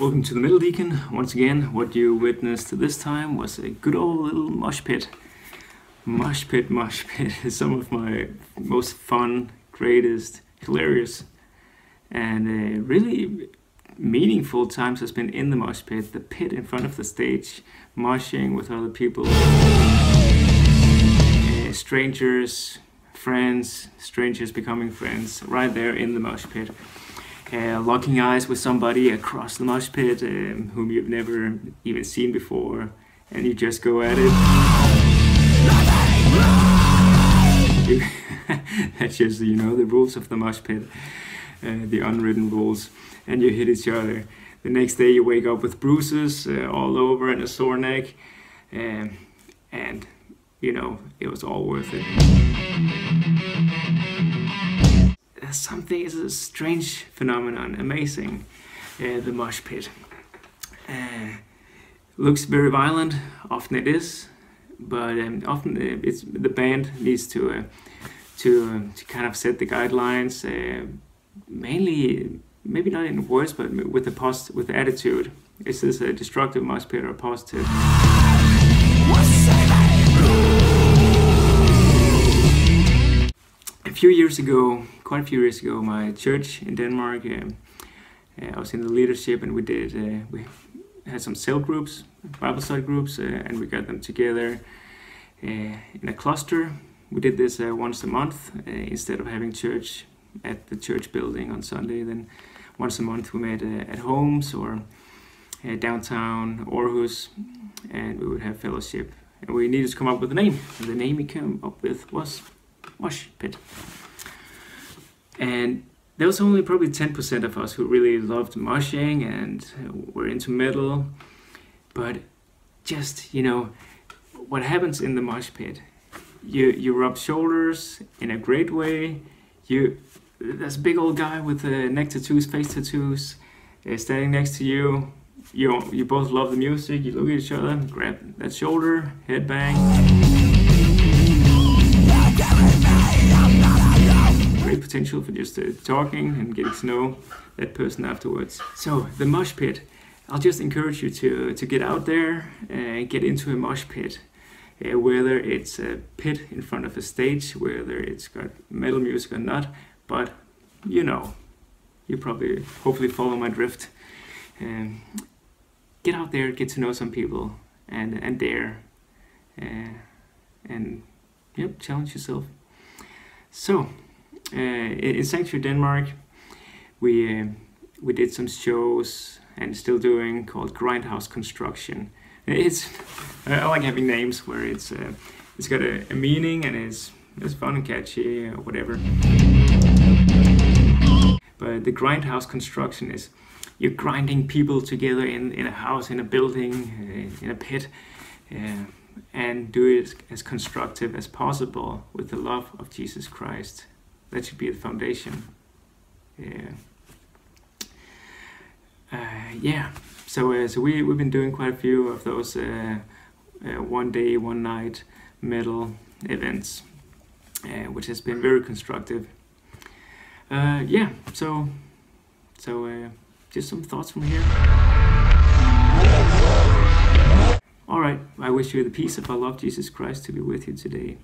Welcome to the Middle Deacon. Once again, what you witnessed this time was a good old little mosh pit. Mosh pit is some of my most fun, greatest, hilarious, and really meaningful times has been in the mosh pit. The pit in front of the stage, moshing with other people, strangers, friends, strangers becoming friends, right there in the mosh pit. Locking eyes with somebody across the mosh pit whom you've never even seen before, and you just go at it. That's just, the rules of the mosh pit, the unwritten rules, and you hit each other. The next day you wake up with bruises all over and a sore neck, and it was all worth it. Something is a strange phenomenon, amazing. The mosh pit looks very violent. Often it is, but often it's the band needs to kind of set the guidelines. Mainly, maybe not in words, but with the attitude. Is this a destructive mosh pit or a positive? Quite a few years ago, my church in Denmark, I was in the leadership, and we had some cell groups, Bible study groups, and we got them together in a cluster. We did this once a month instead of having church at the church building on Sunday. Then once a month we met at homes or downtown Aarhus, and we would have fellowship. And we needed to come up with a name, and the name we came up with was Moshpit. And there was only probably 10% of us who really loved moshing and were into metal. But just, what happens in the mosh pit, you rub shoulders in a great way. There's a big old guy with neck tattoos, face tattoos, standing next to you. You both love the music, you look at each other, grab that shoulder, headbang. Great potential for just talking and getting to know that person afterwards. So the mosh pit, I'll just encourage you to get out there and get into a mosh pit. Whether it's a pit in front of a stage, whether it's got metal music or not, but you probably hopefully follow my drift. Get out there, get to know some people, and dare, and challenge yourself. So in Sanctuary, Denmark, we did some shows, and still doing, called Grindhouse construction. I like having names where it's got a meaning, and it's fun and catchy or whatever. But the Grindhouse construction is you're grinding people together in a house, in a building, in a pit, and do it as constructive as possible with the love of Jesus Christ. That should be the foundation. So we've been doing quite a few of those one day, one night metal events, which has been very constructive. So just some thoughts from here. All right, I wish you the peace of our Lord Jesus Christ to be with you today.